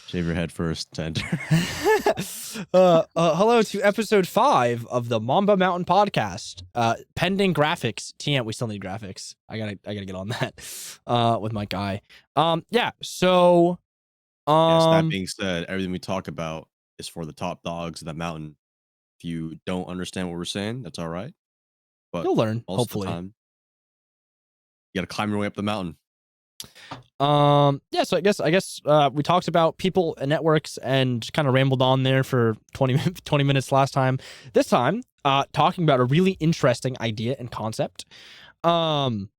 Shave your head first to enter. Hello to episode 5 of the Mamba Mountain podcast. Pending graphics. TM, we still need graphics. I gotta get on that. With my guy. Yeah. So, Yes, that um, being said, everything we talk about is for the top dogs of the mountain. If you don't understand what we're saying, that's all right. But you'll learn most of the hopefully. time, you got to climb your way up the mountain. Yeah. So I guess we talked about people and networks and kind of rambled on there for 20 minutes last time. This time, talking about a really interesting idea and concept. Um.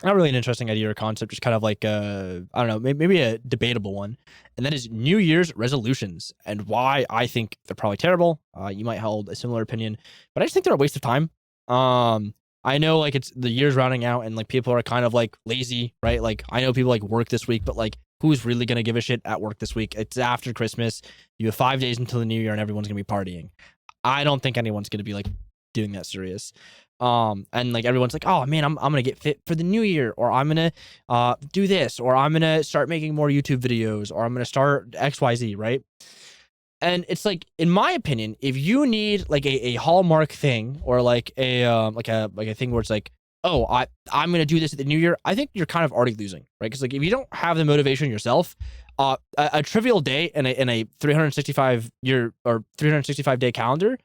Not really an interesting idea or concept, just kind of like I don't know, maybe a debatable one, and that is New Year's resolutions and why I think they're probably terrible. You might hold a similar opinion, but I just think they're a waste of time. I know like it's the year's rounding out and like people are kind of like lazy, right? Like I know people like work this week, but like who's really gonna give a shit at work this week? It's after Christmas. You have 5 days until the New Year, and everyone's gonna be partying. I don't think anyone's gonna be like doing that serious. And like everyone's like, oh man, I'm gonna get fit for the new year, or I'm gonna do this, or I'm gonna start making more YouTube videos, or I'm gonna start XYZ, right? And it's like, in my opinion, if you need like a hallmark thing or like a like a thing where it's like, oh, I'm gonna do this at the new year, I think you're kind of already losing, right? Because like if you don't have the motivation yourself, a trivial day in a 365 year or 365 day calendar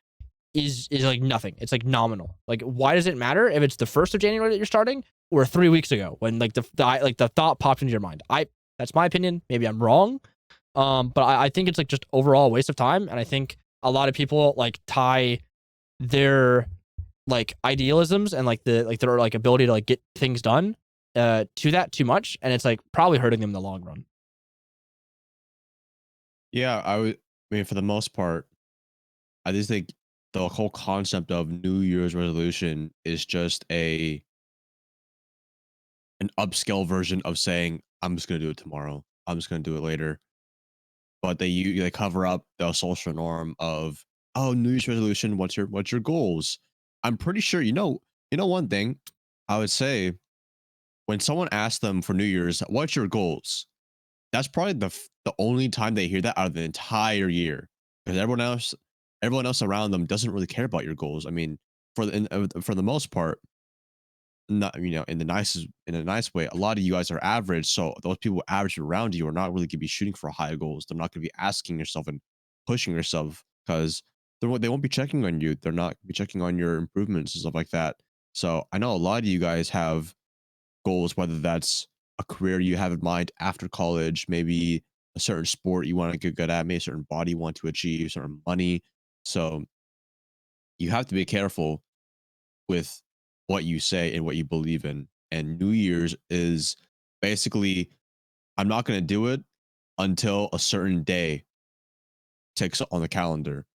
is like nothing. It's like nominal. Like, why does it matter if it's the 1st of January that you're starting or 3 weeks ago when like the thought popped into your mind? That's my opinion. Maybe I'm wrong. But I think it's like just overall a waste of time. And I think a lot of people like tie their like idealisms and like their like ability to like get things done to that too much. And it's like probably hurting them in the long run. Yeah, I mean, for the most part, I just think the whole concept of New Year's resolution is just an upscale version of saying I'm just gonna do it tomorrow. I'm just gonna do it later. But they cover up the social norm of, oh, New Year's resolution. What's your goals? I'm pretty sure you know one thing I would say when someone asks them for New Year's, what's your goals? That's probably the only time they hear that out of the entire year, because everyone else around them doesn't really care about your goals. I mean, for the most part, not in the nicest in a nice way. A lot of you guys are average, so those people average around you are not really gonna be shooting for high goals. They're not gonna be asking yourself and pushing yourself because they won't be checking on you. They're not gonna be checking on your improvements and stuff like that. So I know a lot of you guys have goals, whether that's a career you have in mind after college, maybe a certain sport you want to get good at, maybe a certain body you want to achieve, certain money. So you have to be careful with what you say and what you believe in. And New Year's is basically, I'm not going to do it until a certain day ticks on the calendar.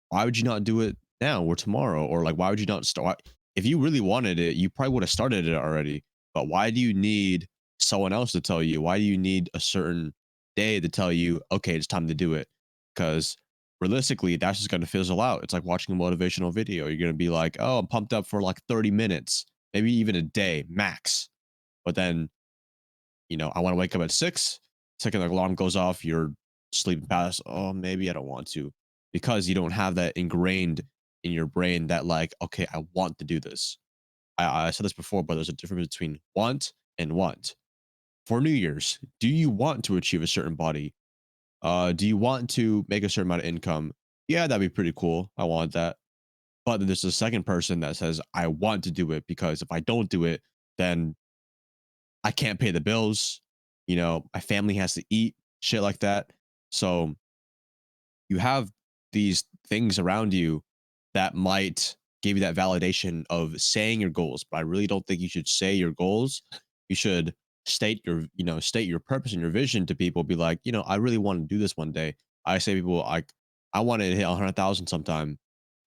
Why would you not do it now or tomorrow? Or like, why would you not start? If you really wanted it, you probably would have started it already. But why do you need someone else to tell you? Why do you need a certain day to tell you, okay, it's time to do it? Because realistically, that's just going to fizzle out. It's like watching a motivational video. You're going to be like, oh, I'm pumped up for like 30 minutes, maybe even a day max. But then, I want to wake up at 6. Second the alarm goes off, you're sleeping past. Oh, maybe I don't want to, because you don't have that ingrained in your brain that like, okay, I want to do this. I said this before, but there's a difference between want and want. For New Year's, do you want to achieve a certain body? Do you want to make a certain amount of income? Yeah, that'd be pretty cool. I want that. But then there's a second person that says, I want to do it because if I don't do it, then I can't pay the bills. My family has to eat, shit like that. So you have these things around you that might give you that validation of saying your goals. But I really don't think you should say your goals. You should state your purpose and your vision to people. Be like, I really want to do this one day. I say people like, I wanted to hit 100,000 sometime,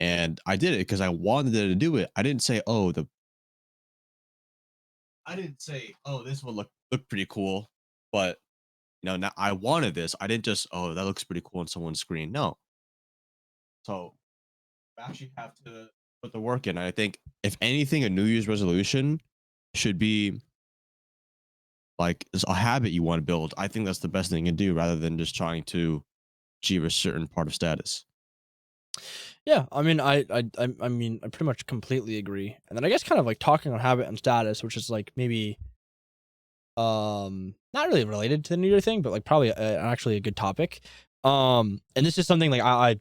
and I did it because I wanted to do it. I didn't say, oh, this would look pretty cool, but now I wanted this. I didn't just, oh, that looks pretty cool on someone's screen. No. So you actually have to put the work in. I think if anything, a New Year's resolution should be like it's a habit you want to build, I think that's the best thing you can do rather than just trying to achieve a certain part of status. Yeah, I mean, I mean, I pretty much completely agree. And then I guess kind of like talking on habit and status, which is like maybe not really related to the New Year thing, but like probably actually a good topic. And this is something like I'm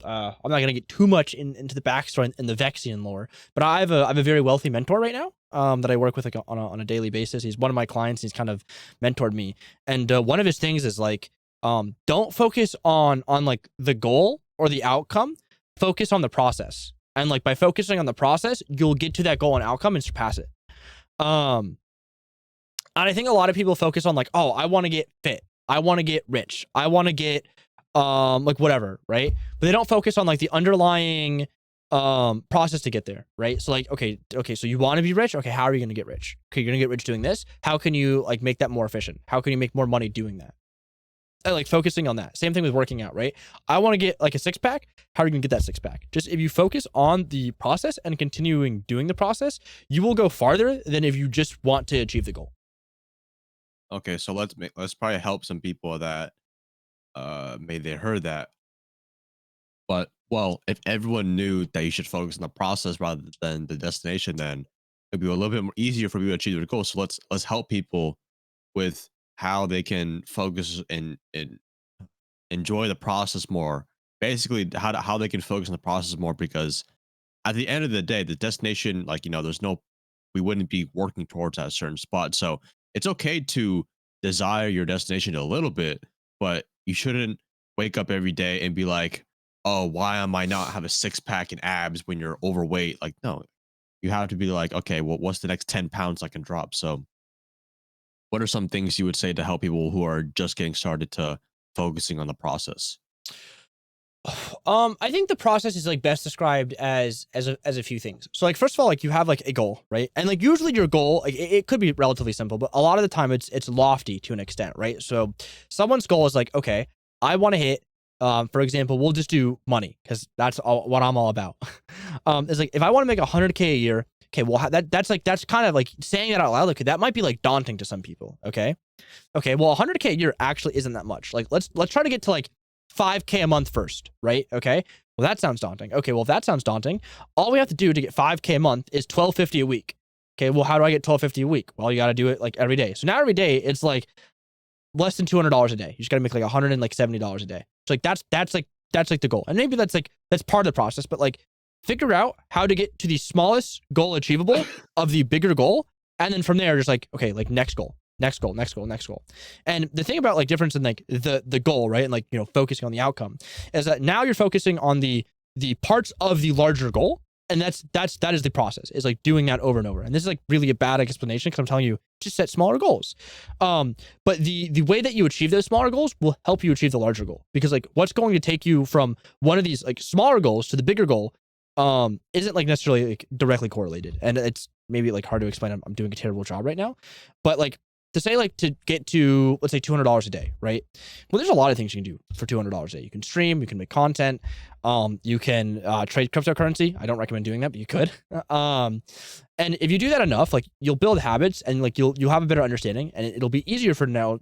not gonna get too much into the backstory and the Vexian lore, but I have a very wealthy mentor right now. That I work with like on a daily basis. He's one of my clients. He's kind of mentored me, and one of his things is like, don't focus on like the goal or the outcome. Focus on the process, and like by focusing on the process, you'll get to that goal and outcome and surpass it. Um, and I think a lot of people focus on like, oh, I want to get fit, I want to get rich, I want to get like whatever, right? But they don't focus on like the underlying process to get there, right? So like, okay, so you want to be rich. Okay, how are you going to get rich? Okay, you're going to get rich doing this. How can you like make that more efficient? How can you make more money doing that? Like focusing on that. Same thing with working out, right? I want to get like a six pack. How are you going to get that six pack? Just if you focus on the process and continuing doing the process, you will go farther than if you just want to achieve the goal. Okay, so let's probably help some people that maybe they heard that. But well, if everyone knew that you should focus on the process rather than the destination, then it'd be a little bit more easier for people to achieve their goals. So let's help people with how they can focus and enjoy the process more. Basically, how they can focus on the process more, because at the end of the day, the destination, like there's no, we wouldn't be working towards that certain spot. So it's okay to desire your destination a little bit, but you shouldn't wake up every day and be like, oh, why am I not have a six pack and abs when you're overweight? Like, no, you have to be like, okay, well, what's the next 10 pounds I can drop? So what are some things you would say to help people who are just getting started to focusing on the process? I think the process is like best described as a few things. So like first of all, like you have like a goal, right? And like usually your goal, like it could be relatively simple, but a lot of the time it's lofty to an extent, right? So someone's goal is like, okay, I want to hit, for example, we'll just do money because that's what I'm all about. It's like if I want to make 100K a year, okay, well that's kind of like saying that out loud, like that might be like daunting to some people. Okay, well 100K a year actually isn't that much. Like let's try to get to like 5K a month first, right? Okay. Well, that sounds daunting. Okay. Well, if that sounds daunting, all we have to do to get 5K a month is 1250 a week. Okay. Well, how do I get 1250 a week? Well, you got to do it like every day. So now every day it's like less than $200 a day. You just got to make like $170 a day. So like that's like the goal. And maybe that's part of the process, but like figure out how to get to the smallest goal achievable of the bigger goal. And then from there, just like, okay, like next goal. Next goal, next goal, next goal. And the thing about like difference in like the goal, right? And like, focusing on the outcome is that now you're focusing on the parts of the larger goal. And that is the process, is like doing that over and over. And this is like really a bad explanation because I'm telling you, just set smaller goals. But the way that you achieve those smaller goals will help you achieve the larger goal, because like what's going to take you from one of these like smaller goals to the bigger goal isn't like necessarily like directly correlated. And it's maybe like hard to explain. I'm doing a terrible job right now, but like to say like to get to, let's say $200 a day, right? Well, there's a lot of things you can do for $200 a day. You can stream, you can make content, you can trade cryptocurrency. I don't recommend doing that, but you could. And if you do that enough, like you'll build habits and like you'll have a better understanding, and it'll be easier for now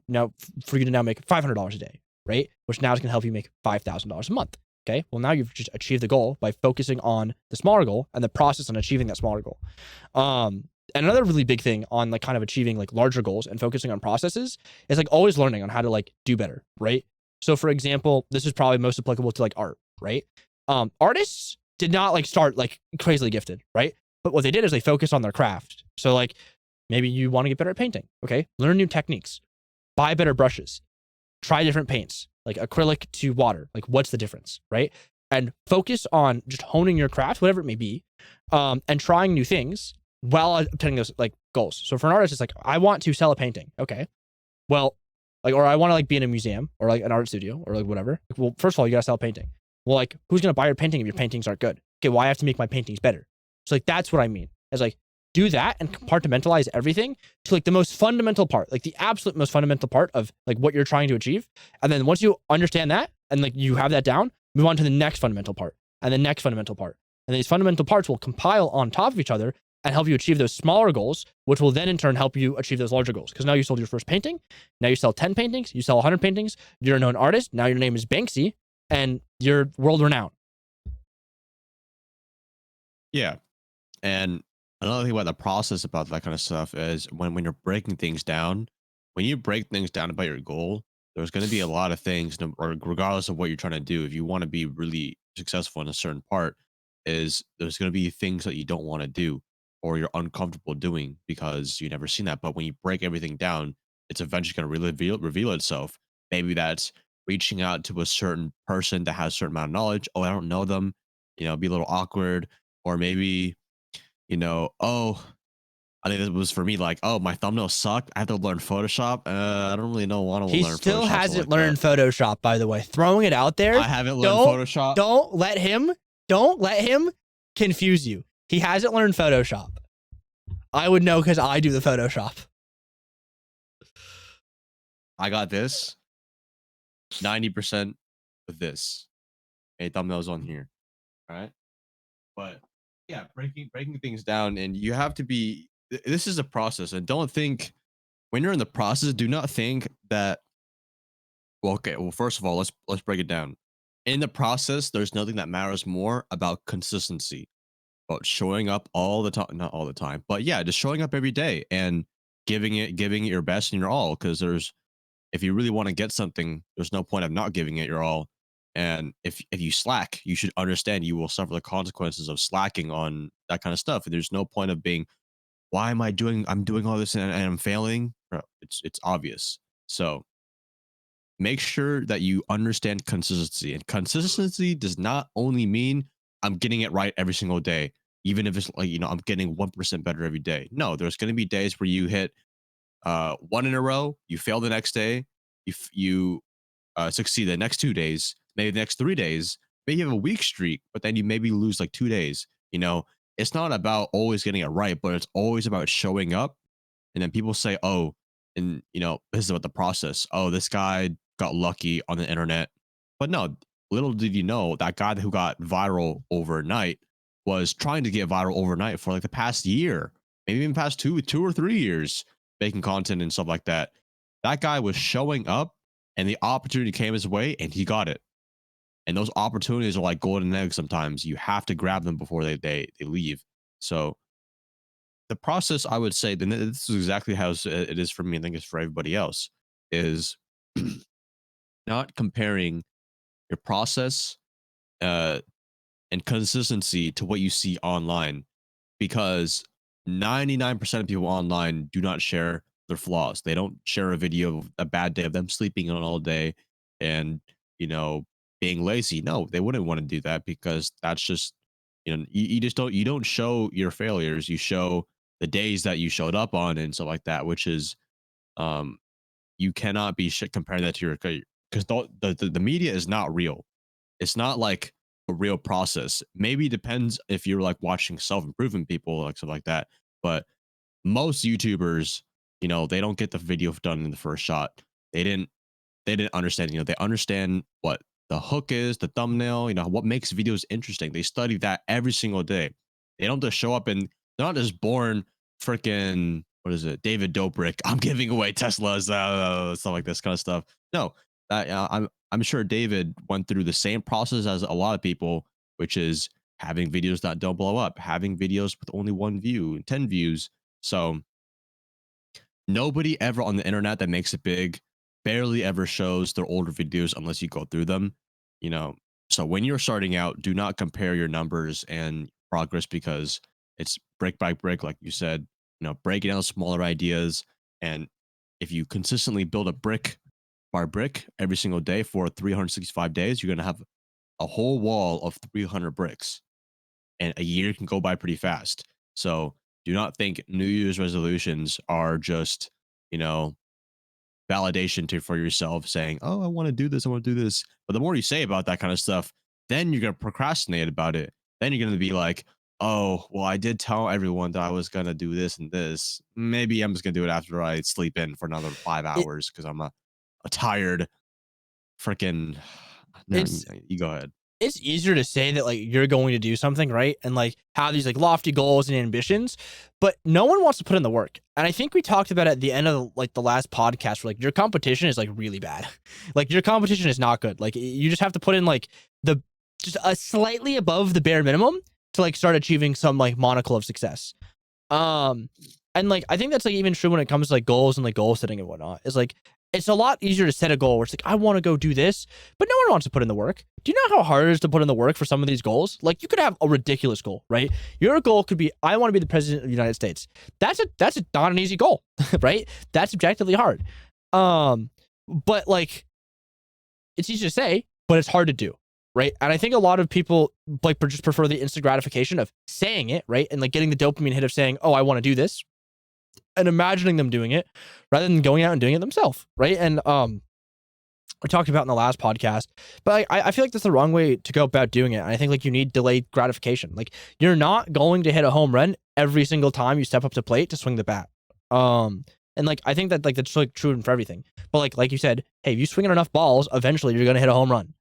for you to now make $500 a day, right? Which now is going to help you make $5,000 a month. Okay. Well, now you've just achieved the goal by focusing on the smaller goal and the process on achieving that smaller goal. And another really big thing on like kind of achieving like larger goals and focusing on processes is like always learning on how to like do better, right? So for example, this is probably most applicable to like art, right? Artists did not like start like crazily gifted, right? But what they did is they focused on their craft. So like maybe you want to get better at painting, okay? Learn new techniques, buy better brushes, try different paints, like acrylic to water. Like what's the difference, right? And focus on just honing your craft, whatever it may be, and trying new things while obtaining those like goals. So for an artist, it's like, I want to sell a painting. Okay. Well, like, or I want to like be in a museum or like an art studio or like whatever. Like, well, first of all, you gotta sell a painting. Well, like who's going to buy your painting if your paintings aren't good? Okay. Well, I have to make my paintings better. So like, that's what I mean. It's like, do that and compartmentalize everything to like the most fundamental part, like the absolute most fundamental part of like what you're trying to achieve. And then once you understand that and like you have that down, move on to the next fundamental part and the next fundamental part. And these fundamental parts will compile on top of each other and help you achieve those smaller goals, which will then in turn help you achieve those larger goals. Because now you sold your first painting, now you sell 10 paintings, you sell 100 paintings, you're a known artist, now your name is Banksy, and you're world renowned. Yeah. And another thing about the process about that kind of stuff is when you're breaking things down, when you break things down about your goal, there's going to be a lot of things, or regardless of what you're trying to do, if you want to be really successful in a certain part, is there's going to be things that you don't want to do or you're uncomfortable doing because you've never seen that. But when you break everything down, it's eventually going to reveal itself. Maybe that's reaching out to a certain person that has a certain amount of knowledge. Oh, I don't know them, be a little awkward. Or maybe oh, I think it was for me like, oh, my thumbnails suck. I have to learn Photoshop. I don't really know want to He learn still Photoshop so hasn't like that. learned Photoshop, by the way. Throwing it out there. I haven't learned Don't Photoshop. don't let him don't let him confuse you. He hasn't learned Photoshop. I would know because I do the Photoshop. I got this 90% with this. Hey, thumbnails on here. All right. But yeah, breaking things down, and you have to be. This is a process, and don't think when you're in the process. Do not think that. Well, okay. Well, first of all, let's break it down. In the process, there's nothing that matters more about consistency, about showing up all the time, not all the time, but yeah, just showing up every day and giving it your best and your all. Because if you really want to get something, there's no point of not giving it your all. And if you slack, you should understand you will suffer the consequences of slacking on that kind of stuff. And there's no point of being, why am I doing? I'm doing all this and I'm failing. Bro, it's obvious. So make sure that you understand consistency. And consistency does not only mean I'm getting it right every single day, even if it's like I'm getting 1% better every day. No, there's going to be days where you hit one in a row, you fail the next day, you succeed the next 2 days, maybe the next 3 days, maybe you have a weak streak, but then you maybe lose like 2 days. It's not about always getting it right, but it's always about showing up. And then people say, oh, and this is about the process. Oh, this guy got lucky on the internet. But no, little did you know that guy who got viral overnight was trying to get viral overnight for like the past year, maybe even past 2 or 3 years, making content and stuff like that. That guy was showing up and the opportunity came his way and he got it. And those opportunities are like golden eggs sometimes. You have to grab them before they leave. So the process, I would say, then this is exactly how it is for me. I think it's for everybody else. Is not comparing your process uh, and consistency to what you see online, because 99% of people online do not share their flaws. They don't share a video of a bad day of them sleeping on all day and you know being lazy. No, they wouldn't want to do that because that's just you just don't show your failures. You show the days that you showed up on and stuff like that, which is um you cannot be comparing that to your, because the media is not real. It's not like a real process. Maybe it depends if you're like watching self-improvement people, like stuff like that. But most YouTubers, they don't get the video done in the first shot. They didn't they didn't understand, they understand what the hook is, the thumbnail, what makes videos interesting. They study that every single day. They don't just show up and they're not just born freaking, what is it, David Dobrik. I'm giving away Teslas, stuff like this kind of stuff. No, I'm sure David went through the same process as a lot of people, which is having videos that don't blow up, having videos with only 1 view, 10 views. So nobody ever on the internet that makes it big barely ever shows their older videos unless you go through them, you know. So when you're starting out, do not compare your numbers and progress because it's brick by brick, like you said, break it down smaller ideas. And if you consistently build a brick by brick every single day for 365 days, you're going to have a whole wall of 300 bricks, and a year can go by pretty fast. So do not think New Year's resolutions are just, you know, validation for yourself saying, oh, I want to do this, I want to do this. But the more you say about that kind of stuff, then you're going to procrastinate about it. Then you're going to be like, oh, well, I did tell everyone that I was going to do this and this. Maybe I'm just going to do it after I sleep in for another five It, hours because I'm a tired freaking. No, it's you go ahead. it's easier to say that like you're going to do something, right? And like have these like lofty goals and ambitions, but no one wants to put in the work. And I think we talked about at the end of like the last podcast where like your competition is like really bad. Like your competition is not good. Like you just have to put in like the just a slightly above the bare minimum to like start achieving some like monocle of success. Um, and like I think that's like even true when it comes to like goals and like goal setting and whatnot. Is like it's a lot easier to set a goal where it's like I want to go do this, but no one wants to put in the work. Do you know how hard it is to put in the work for some of these goals? Like you could have a ridiculous goal, right? Your goal could be I want to be the president of the United States. That's not an easy goal, right? That's objectively hard. But like it's easy to say, but it's hard to do, right? And I think a lot of people like just prefer the instant gratification of saying it, right? And like getting the dopamine hit of saying, "Oh, I want to do this," and imagining them doing it rather than going out and doing it themselves, right? And we talked about in the last podcast, but I feel like that's the wrong way to go about doing it. And I think like you need delayed gratification. Like you're not going to hit a home run every single time you step up to plate to swing the bat. And like I think that like that's like true for everything. But like you said, hey, if you swing at enough balls, eventually you're gonna hit a home run.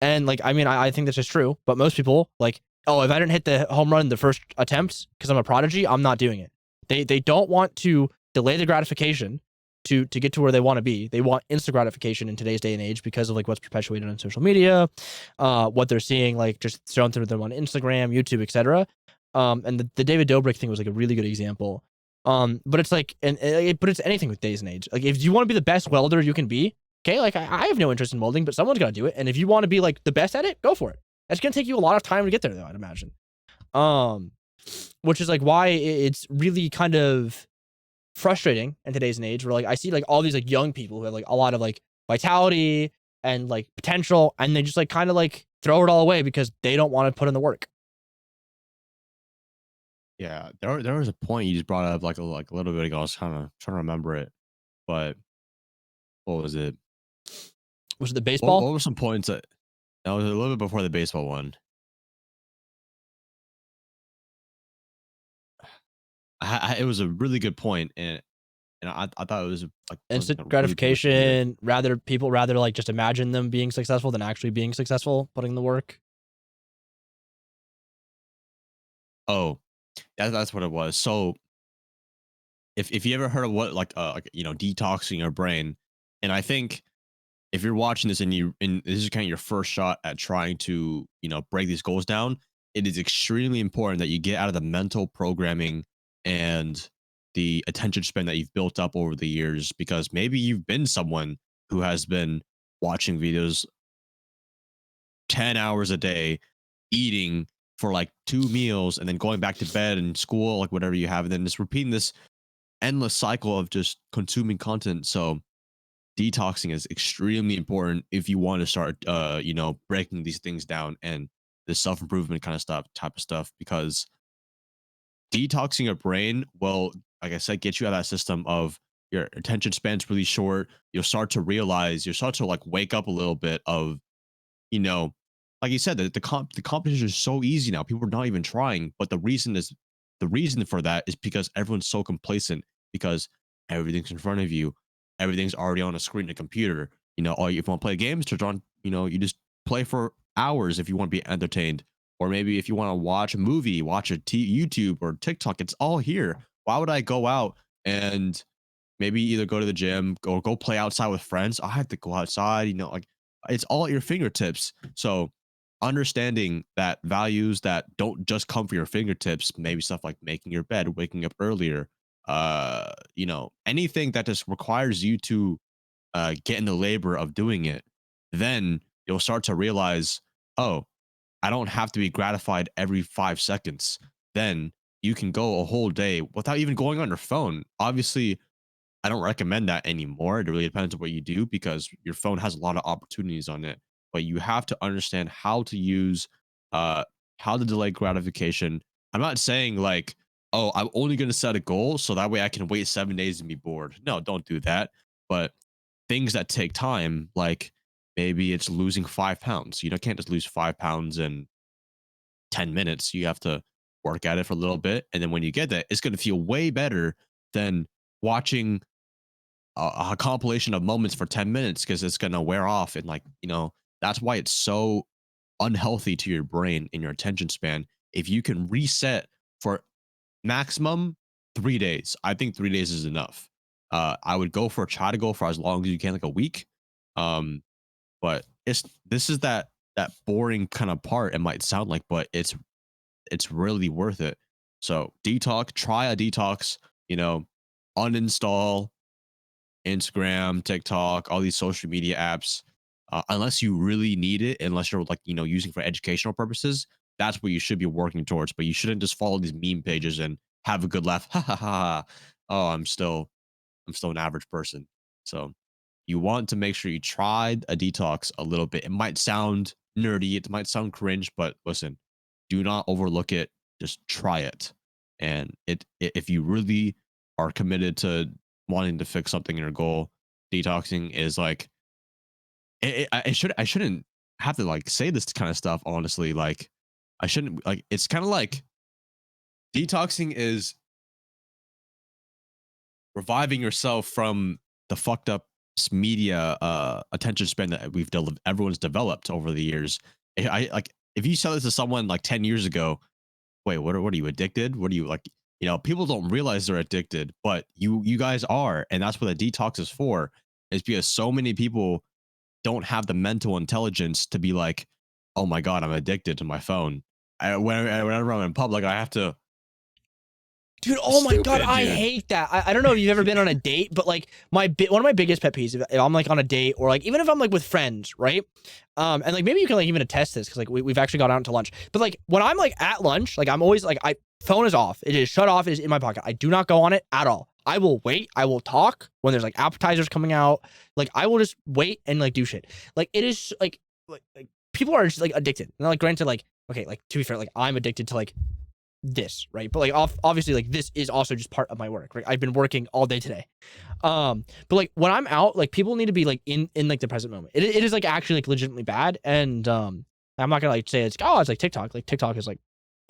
And like I mean I think that's just true. But most people like, oh, if I didn't hit the home run in the first attempt because I'm a prodigy, I'm not doing it. They don't want to delay the gratification to get to where they want to be. They want instant gratification in today's day and age because of like what's perpetuated on social media, what they're seeing like just thrown through them on Instagram, YouTube, etc. And the David Dobrik thing was like a really good example. But it's like, but it's anything with days and age. Like if you want to be the best welder you can be, okay, like I have no interest in welding, but someone's got to do it. And if you want to be like the best at it, go for it. It's gonna take you a lot of time to get there, though, I'd imagine. Which is like why it's really kind of frustrating in today's age where like I see like all these like young people who have like a lot of like vitality and like potential and they just like kind of like throw it all away because they don't want to put in the work. Yeah, there was a point you just brought up like a little bit ago. I was kind of trying to remember it, but what was it? Was it the What baseball? were some points that was a little bit before the baseball one? It was a really good point, and I thought it was like wasn't Instant a really good way to end it. gratification, rather like just imagine them being successful than actually being successful, putting in the work. Oh, that's what it was. So if you ever heard of what like detoxing your brain, and I think if you're watching this and this is kind of your first shot at trying to break these goals down, it is extremely important that you get out of the mental programming and the attention span that you've built up over the years, because maybe you've been someone who has been watching videos 10 hours a day, eating for like 2 meals, and then going back to bed and school, like whatever you have, and then just repeating this endless cycle of just consuming content. So detoxing is extremely important if you want to start breaking these things down and the self-improvement kind of stuff type of stuff, because detoxing your brain will, like I said, get you out of that system of your attention span's really short. You'll start to like wake up a little bit of, you know like you said, the competition is so easy now, people are not even trying, but the reason for that is because everyone's so complacent, because everything's in front of you, everything's already on a screen, a computer. All if you want to play games, turn on, you just play for hours if you want to be entertained, or maybe if you want to watch a movie, watch YouTube or TikTok, it's all here. Why would I go out and maybe either go to the gym or go play outside with friends? I have to go outside, like it's all at your fingertips. So understanding that values that don't just come from your fingertips, maybe stuff like making your bed, waking up earlier, anything that just requires you to get in the labor of doing it, then you'll start to realize, oh, I don't have to be gratified every 5 seconds. Then you can go a whole day without even going on your phone. Obviously, I don't recommend that anymore. It really depends on what you do, because your phone has a lot of opportunities on it. But you have to understand how to use, uh, how to delay gratification. I'm not saying like, oh, I'm only going to set a goal so that way I can wait 7 days and be bored. No, don't do that. But things that take time, like maybe it's losing 5 pounds. Can't just lose 5 pounds in 10 minutes. You have to work at it for a little bit. And then when you get that, it's going to feel way better than watching a compilation of moments for 10 minutes, because it's going to wear off in like That's why it's so unhealthy to your brain and your attention span. If you can reset for maximum 3 days, I think 3 days is enough. I would go for try to go for as long as you can, like a week. Um, but this is that boring kind of part it might sound like, but it's really worth it. So detox, try a detox, you know, uninstall Instagram, TikTok, all these social media apps, unless you really need it, unless you're like, using for educational purposes, that's what you should be working towards. But you shouldn't just follow these meme pages and have a good laugh. Ha ha ha. Ha. Oh, I'm still an average person. So you want to make sure you tried a detox a little bit. It might sound nerdy, it might sound cringe, but listen, do not overlook it. Just try it. And if you really are committed to wanting to fix something in your goal, detoxing is like I shouldn't have to like say this kind of stuff, honestly. Like I shouldn't like it's kind of like detoxing is reviving yourself from the fucked up media attention span that everyone's developed over the years. I like if you tell this to someone like 10 years ago, wait, what are you addicted? What are you like? People don't realize they're addicted, but you guys are, and that's what a detox is for. Is because so many people don't have the mental intelligence to be like, oh my god, I'm addicted to my phone. Whenever I'm in public, I have to. Dude, oh my god, Stupid, I dude. hate that. I don't know if you've ever been on a date, but like one of my biggest pet peeves, if I'm like on a date or like even if I'm like with friends, right? And like maybe you can like even attest this because like we've actually gone out to lunch. But like when I'm like at lunch, like I'm always like phone is off. It is shut off. It is in my pocket. I do not go on it at all. I will wait. I will talk when there's like appetizers coming out. Like I will just wait and like do shit. Like it is like people are just like addicted. And like granted, like okay, like to be fair, like I'm addicted to like this, right? But like obviously like this is also just part of my work, right? I've been working all day today. But like when I'm out, like people need to be like in like the present moment. It is like actually like legitimately bad. And I'm not gonna like say it's like TikTok. Like TikTok is like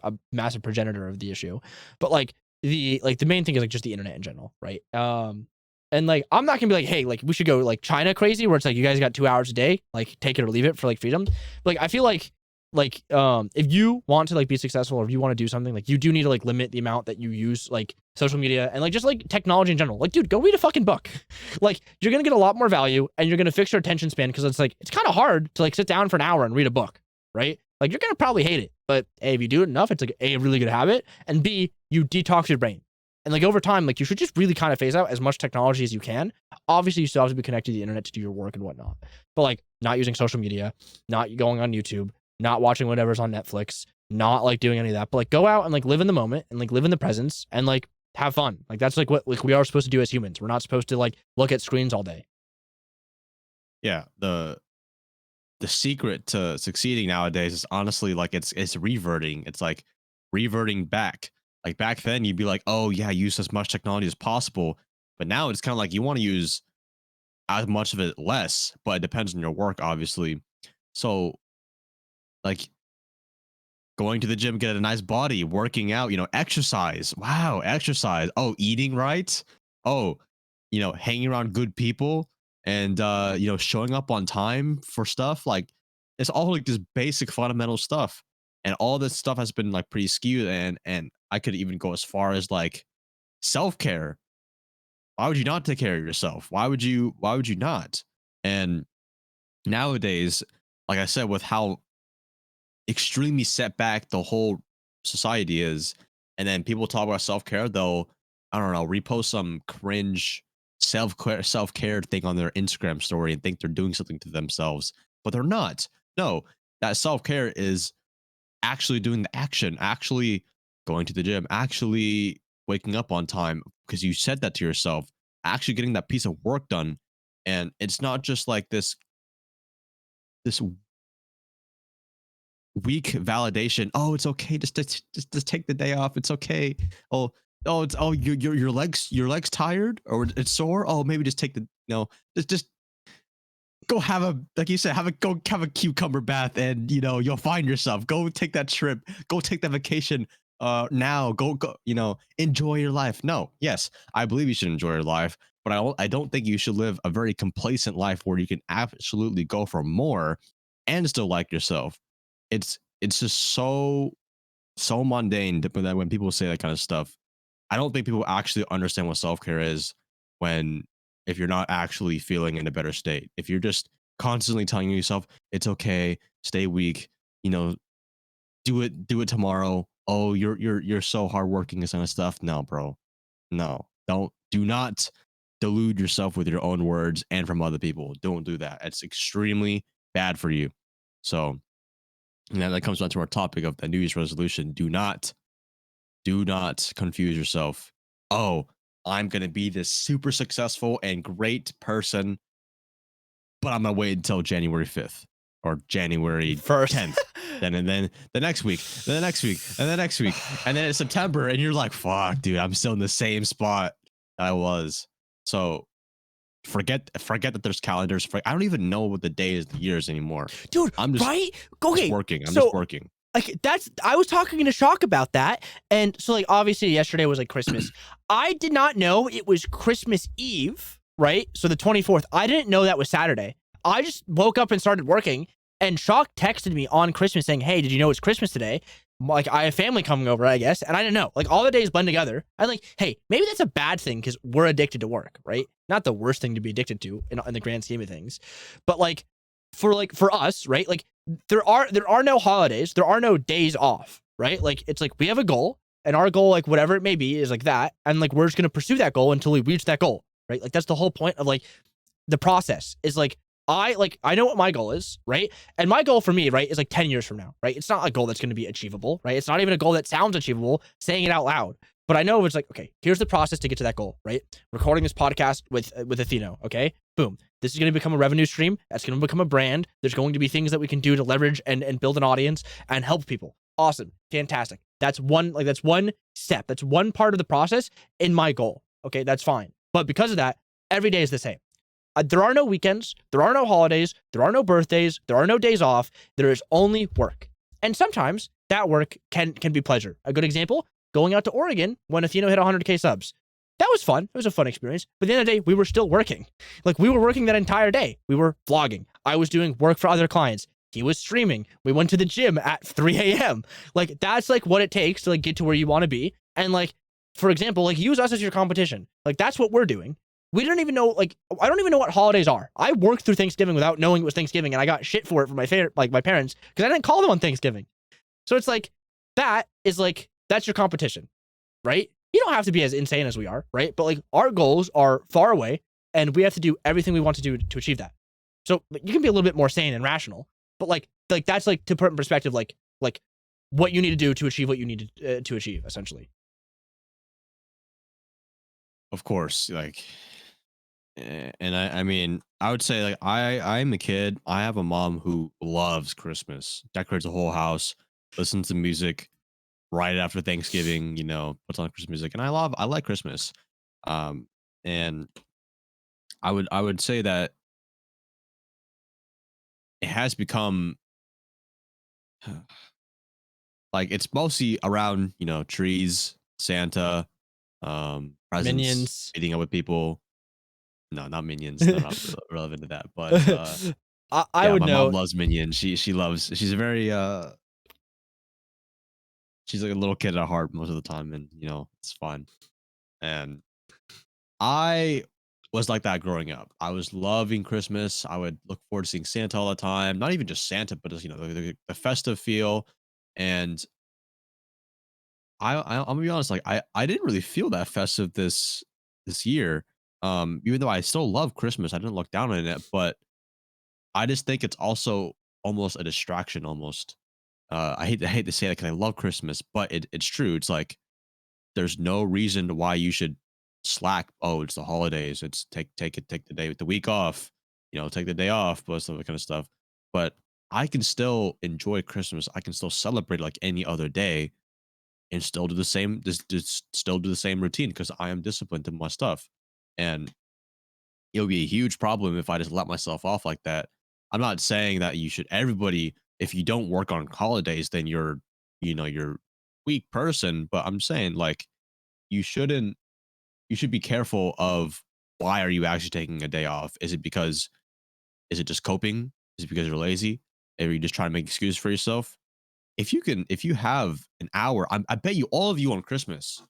a massive progenitor of the issue. But like the main thing is like just the internet in general, right? And like I'm not gonna be like, hey, like we should go like China crazy, where it's like you guys got 2 hours a day, like take it or leave it for like freedom. But, like I feel like if you want to like be successful or if you want to do something, like you do need to like limit the amount that you use like social media and like just like technology in general. Like dude, go read a fucking book. Like you're gonna get a lot more value and you're gonna fix your attention span because it's like it's kind of hard to like sit down for an hour and read a book, right? Like you're gonna probably hate it, but A, if you do it enough, it's like a really good habit, and B, you detox your brain. And like over time, like you should just really kind of phase out as much technology as you can. Obviously, you still have to be connected to the internet to do your work and whatnot, but like not using social media, not going on YouTube, not watching whatever's on Netflix, not like doing any of that, but like go out and like live in the moment and like live in the presence and like have fun. Like that's like what like we are supposed to do as humans. We're not supposed to like look at screens all day. Yeah, the secret to succeeding nowadays is honestly like it's reverting. It's like reverting back. Like back then, you'd be like, oh yeah, use as much technology as possible. But now it's kind of like you want to use as much of it less, but it depends on your work, obviously. So like going to the gym, get a nice body, working out, exercise. Wow, exercise. Oh, eating right. Oh, hanging around good people and showing up on time for stuff. Like it's all like this basic fundamental stuff. And all this stuff has been like pretty skewed. And I could even go as far as like self-care. Why would you not take care of yourself? Why would you not? And nowadays, like I said, with how extremely set back the whole society is. And then people talk about self care, they'll, I don't know, repost some cringe self care thing on their Instagram story and think they're doing something to themselves, but they're not. No, that self care is actually doing the action, actually going to the gym, actually waking up on time because you said that to yourself, actually getting that piece of work done. And it's not just like this weak validation. Oh, it's okay. Just take the day off. It's okay. Oh, it's your legs tired or it's sore. Oh, maybe just take the just go have a like you said go have a cucumber bath and you'll find yourself. Go take that trip. Go take that vacation. Now go enjoy your life. No, yes, I believe you should enjoy your life, but I don't think you should live a very complacent life where you can absolutely go for more and still like yourself. It's just so mundane that when people say that kind of stuff, I don't think people actually understand what self-care is when if you're not actually feeling in a better state. If you're just constantly telling yourself it's okay, stay weak, you know, do it tomorrow. Oh, you're so hardworking and kind of stuff. No, bro. No. Do not delude yourself with your own words and from other people. Don't do that. It's extremely bad for you. So, and that comes down to our topic of the New Year's resolution. Do not confuse yourself. Oh, I'm gonna be this super successful and great person, but I'm gonna wait until January 5th or January First. 10th. Then and then the next week, then the next week, and the next week, and then it's September, and you're like, "Fuck, dude, I'm still in the same spot I was." So forget that there's calendars. I don't even know what the days, the years anymore. Dude, I'm right? just Okay. working. I'm just So working. like that's I was talking to Shock about that. And so like obviously yesterday was like Christmas. I did not know it was Christmas Eve, right? So the 24th. I didn't know that was Saturday. I just woke up and started working and Shock texted me on Christmas saying, "Hey, did you know it's Christmas today?" Like I have family coming over, I guess, and I didn't know. Like all the days blend together. I'm like, hey, maybe that's a bad thing because we're addicted to work, right? Not the worst thing to be addicted to in the grand scheme of things, but like for us, right? Like there are no holidays, there are no days off, right? Like it's like we have a goal, and our goal, like whatever it may be, is like that, and like we're just gonna pursue that goal until we reach that goal, right? Like that's the whole point of like the process is like I know what my goal is, right? And my goal for me, right, is like 10 years from now, right? It's not a goal that's going to be achievable, right? It's not even a goal that sounds achievable saying it out loud. But I know it's like, okay, here's the process to get to that goal, right? Recording this podcast with Atheno, okay? Boom. This is going to become a revenue stream. That's going to become a brand. There's going to be things that we can do to leverage and build an audience and help people. Awesome. Fantastic. That's one step. That's one part of the process in my goal. Okay, that's fine. But because of that, every day is the same. There are no weekends, there are no holidays, there are no birthdays, there are no days off. There is only work. And sometimes that work can be pleasure. A good example, going out to Oregon when Atheno hit 100K subs. That was fun. It was a fun experience. But at the end of the day, we were still working. Like we were working that entire day. We were vlogging. I was doing work for other clients. He was streaming. We went to the gym at 3 a.m. Like that's like what it takes to like get to where you want to be. And like, for example, like use us as your competition. Like that's what we're doing. We don't even know, like, I don't even know what holidays are. I worked through Thanksgiving without knowing it was Thanksgiving, and I got shit for it from my parents because I didn't call them on Thanksgiving. So it's like, that's your competition, right? You don't have to be as insane as we are, right? But like, our goals are far away, and we have to do everything we want to do to achieve that. So like, you can be a little bit more sane and rational, but like that's like to put in perspective, like what you need to do to achieve what you need to achieve, essentially. Of course, like and I mean, I would say like I'm a kid. I have a mom who loves Christmas, decorates the whole house, listens to music right after Thanksgiving, puts on Christmas music. And I like Christmas. And I would say that it has become like it's mostly around, trees, Santa, presents, Minions. meeting up with people. No, not Minions. They're not relevant to that. But I yeah, would my mom know. loves Minions. She's a very she's like a little kid at heart most of the time, and it's fun. And I was like that growing up. I was loving Christmas. I would look forward to seeing Santa all the time. Not even just Santa, but just the festive feel. And I'm gonna be honest, like I didn't really feel that festive this year. Even though I still love Christmas, I didn't look down on it, but I just think it's also almost a distraction. Almost, I hate to say that because I love Christmas, but it's true. It's like there's no reason why you should slack. Oh, it's the holidays. It's take the week off. Take the day off, but some of that kind of stuff. But I can still enjoy Christmas. I can still celebrate like any other day and still do the same. Just still do the same routine because I am disciplined to my stuff. And it would be a huge problem if I just let myself off like that. I'm not saying that you should everybody if you don't work on holidays, then you're weak person. But I'm saying like you shouldn't you should be careful of why are you actually taking a day off? Is it just coping? Is it because you're lazy? if you just try to make excuses for yourself, if you have an hour, I bet you all of you on Christmas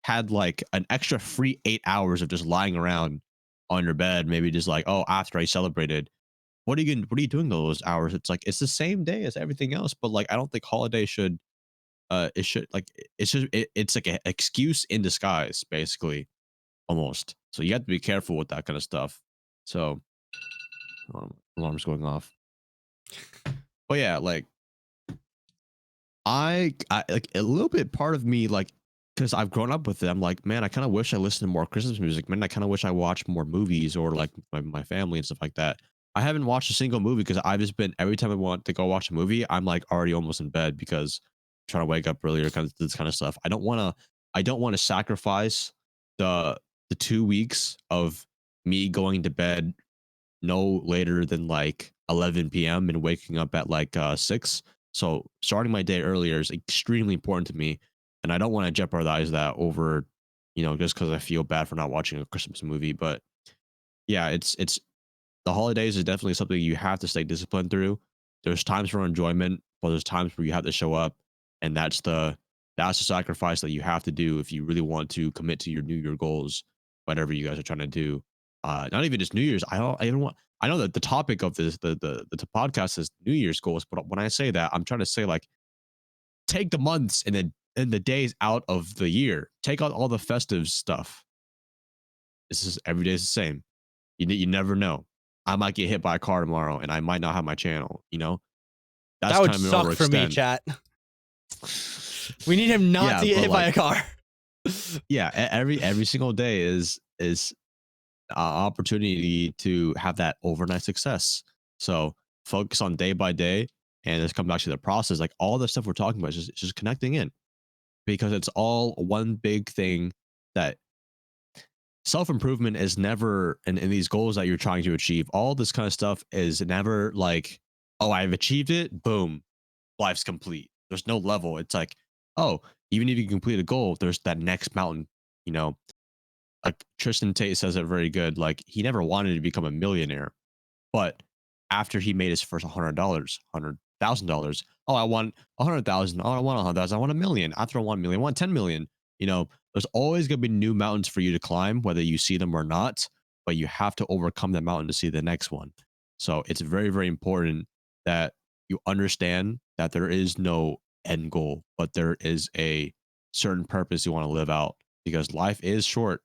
had like an extra free 8 hours of just lying around on your bed, maybe just like, oh, after I celebrated. What are you doing those hours? It's like it's the same day as everything else, but like I don't think holiday should it should like it's like an excuse in disguise, basically, almost. So you have to be careful with that kind of stuff. So alarm's going off. But yeah, like I like a little bit part of me like because I've grown up with it. I'm like, man, I kind of wish I listened to more Christmas music. Man, I kind of wish I watched more movies or like my family and stuff like that. I haven't watched a single movie because I've just been every time I want to go watch a movie, I'm like already almost in bed because I'm trying to wake up earlier, kind of this kind of stuff. I don't want to sacrifice the 2 weeks of me going to bed no later than like 11 p.m. and waking up at like 6. So starting my day earlier is extremely important to me, and I don't want to jeopardize that over, just because I feel bad for not watching a Christmas movie. But yeah, it's the holidays is definitely something you have to stay disciplined through. There's times for enjoyment, but there's times where you have to show up, and that's the sacrifice that you have to do if you really want to commit to your New Year goals, whatever you guys are trying to do. Not even just New Year's. I don't want. I know that the topic of this the podcast is New Year's goals, but when I say that, I'm trying to say like take the months and the days out of the year. Take out all the festive stuff. This is every day is the same. You never know. I might get hit by a car tomorrow, and I might not have my channel. That's That would kind of an suck for me, overextend. chat. We need him not Yeah, to get but hit by a like, car. yeah, every single day is opportunity to have that overnight success. So focus on day by day, and just come back to the process. Like all the stuff we're talking about, is just connecting in because it's all one big thing that self improvement is never, and these goals that you're trying to achieve, all this kind of stuff is never like, oh, I've achieved it, boom, life's complete. There's no level. It's like, oh, even if you complete a goal, there's that next mountain, you know. Like Tristan Tate says it very good. Like he never wanted to become a millionaire, but after he made his first $100,000, oh, I want 100,000. Oh, I want 100,000. I want 1 million. After I want 1 million, I want 10 million. There's always going to be new mountains for you to climb, whether you see them or not. But you have to overcome that mountain to see the next one. So it's very, very important that you understand that there is no end goal, but there is a certain purpose you want to live out because life is short.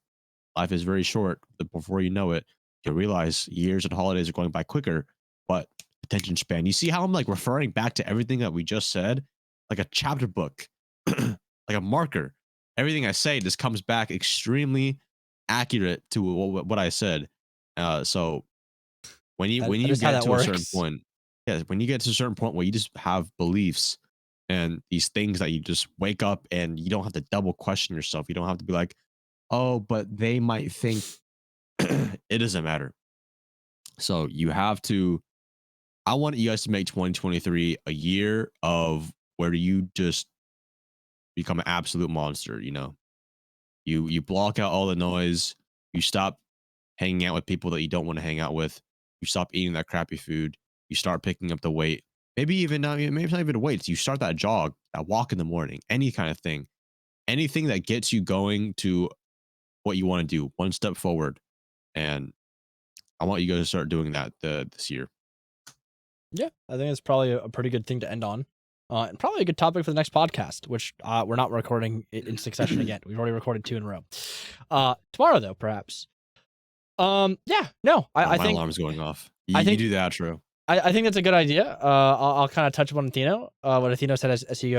Life is very short. But before you know it, you'll realize years and holidays are going by quicker, but attention span. You see how I'm like referring back to everything that we just said, like a chapter book, like a marker. Everything I say just comes back extremely accurate to what I said. So when That you is how get that to a certain works. point, yeah, when you get to a certain point where you just have beliefs and these things that you just wake up and you don't have to double question yourself. You don't have to be like, oh, but they might think it doesn't matter. So you have to. I want you guys to make 2023 a year of where you just become an absolute monster. You block out all the noise. You stop hanging out with people that you don't want to hang out with. You stop eating that crappy food. You start picking up the weight. Maybe even not. Maybe it's not even weights. You start that jog, that walk in the morning. Any kind of thing. Anything that gets you going to what you want to do. One step forward. And I want you guys to start doing that this year. Yeah, I think it's probably a pretty good thing to end on. And probably a good topic for the next podcast, which we're not recording in succession again. We've already recorded 2 in a row. Tomorrow, though, perhaps. Yeah, no, Oh, I my think alarm's going off. I You think do the outro. I think that's a good idea. I'll kind of touch upon Atheno, what Atheno said as he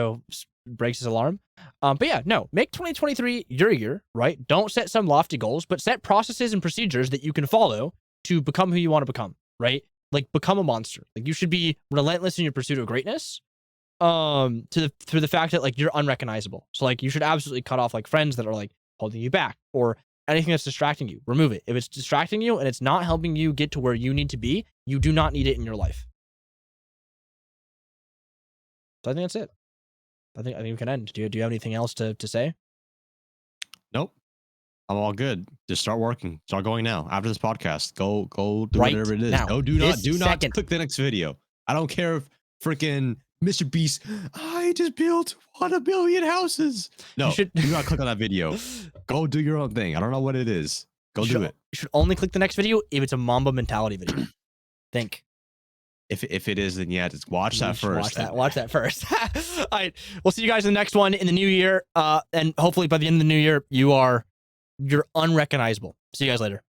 breaks his alarm. But yeah, no, make 2023 your year, right? Don't set some lofty goals, but set processes and procedures that you can follow to become who you want to become, right? Like become a monster. Like you should be relentless in your pursuit of greatness. Through the fact that like you're unrecognizable. So like you should absolutely cut off like friends that are like holding you back or anything that's distracting you. Remove it. If it's distracting you and it's not helping you get to where you need to be, you do not need it in your life. So I think that's it. I think we can end. Do you have anything else to say? Nope. I'm all good. Just start working. Start going now. After this podcast, go do Right whatever it is. now. No, This do not second. click the next video. I don't care if freaking Mr. Beast, I just built 1 billion houses. No, You should- do not click on that video. Go do your own thing. I don't know what it is. Go do it. You should only click the next video if it's a Mamba mentality video. Think. If it is, then yeah, just watch that first. Watch that first. All right. We'll see you guys in the next one in the new year. And hopefully by the end of the new year, you're unrecognizable. See you guys later.